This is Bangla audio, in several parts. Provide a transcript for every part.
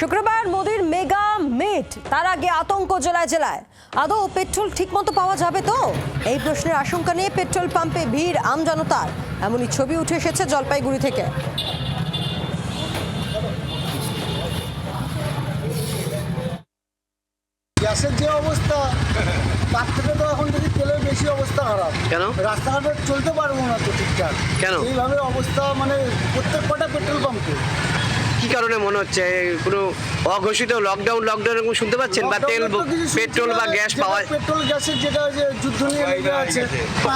শুক্রবার মোদির মেগা মিট, তার আগে আতঙ্ক জেলায় জেলায়। আদৌ পেট্রোল ঠিকমতো পাওয়া যাবে তো? এই প্রশ্নের আশঙ্কা নিয়ে পেট্রোল পাম্পে ভিড় আমজনতার। এমনই ছবি উঠে এসেছে জলপাইগুড়ি থেকে। গ্যাসের যে অবস্থা, তার থেকে তো এখন যদি তেলের বেশি অবস্থা খারাপ। কেন? রাস্তাঘাটে চলতে পারবো না তো ঠিকঠাক। কেন? এইভাবে অবস্থা মানে প্রত্যেক কটা পেট্রোল পাম্পে। কি কারণে মনে হচ্ছে কোনো অঘোষিত লকডাউন এরকম শুনতে পাচ্ছেন, বা তেল পেট্রোল বা গ্যাস পাওয়া? পেট্রোল গ্যাসের যেটা যে যুদ্ধ নিয়ে লেগে আছে,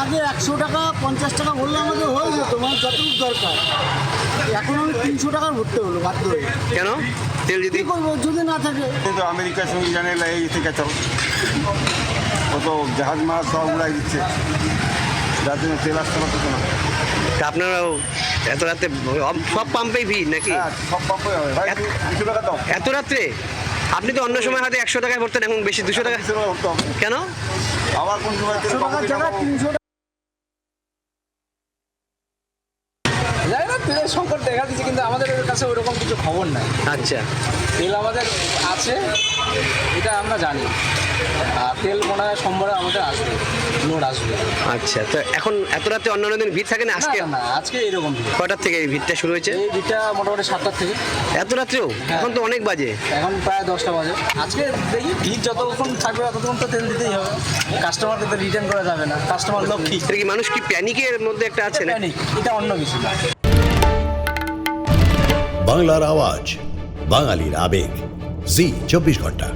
আগে 100 টাকা 50 টাকা ভরলে আমাদের হয়ে যেত, মানে যতটুকু দরকার। এখন আমি 300 টাকার ভরতে হলো বাধ্য হয়ে। কেন? তেল যদি কি করবো যদি না থাকে? কিন্তু আমেরিকার সঙ্গে জানে এই থেকে চল কত জাহাজ মাছ সব উড়াই দিচ্ছে, যার জন্য তেল আসতে পারতেছে না। তা আপনারাও এত রাতে সব পাম্পেই ভিড় নাকি? হ্যাঁ, সব পাম্পে হবে ভাই, 200 টাকা দাও। এত রাত্রে? আপনি তো অন্য সময় হয়তো 100 টাকায় ভরতেন, এখন বেশি 200 টাকা 200 টাকা ভরতে হবে। কেন? আবার কোন সময় তেল 100 টাকার জায়গায় 300 টাকা। জানি না, তেলের সংকট দেখা দিচ্ছে, কিন্তু আমাদের কাছে ওইরকম কিছু খবর নাই। আচ্ছা, তেল আমাদের আছে, এটা আমরা জানি। আর তেল মনে হয় সোমবারে আমাদের আসবে, লোড আসবে। আচ্ছা। তো এখন এত রাতে অন্যান্য দিন ভিড় থাকে না? আজকে না, আজকে এরকম ভিড়। কটার থেকে এই ভিড়টা শুরু হয়েছে? এই ভিড়টা মোটামুটি 7টার থেকে। এত রাত্রেও? এখন তো অনেক বাজে। এখন প্রায় 10টা বাজে। আজকে দেখি ভিড় যতক্ষণ থাকবে ততক্ষণ তো তেল দিতেই হবে। কাস্টমারকে তো রিটার্ন করা যাবে না, কাস্টমার লক্ষ্মী। এটা কি মানুষ কি প্যানিকের মধ্যে একটা আছে না? এটা অন্য কিছু না। বাংলার আওয়াজ, বাঙালির আবেগ, জি 24 ঘন্টা।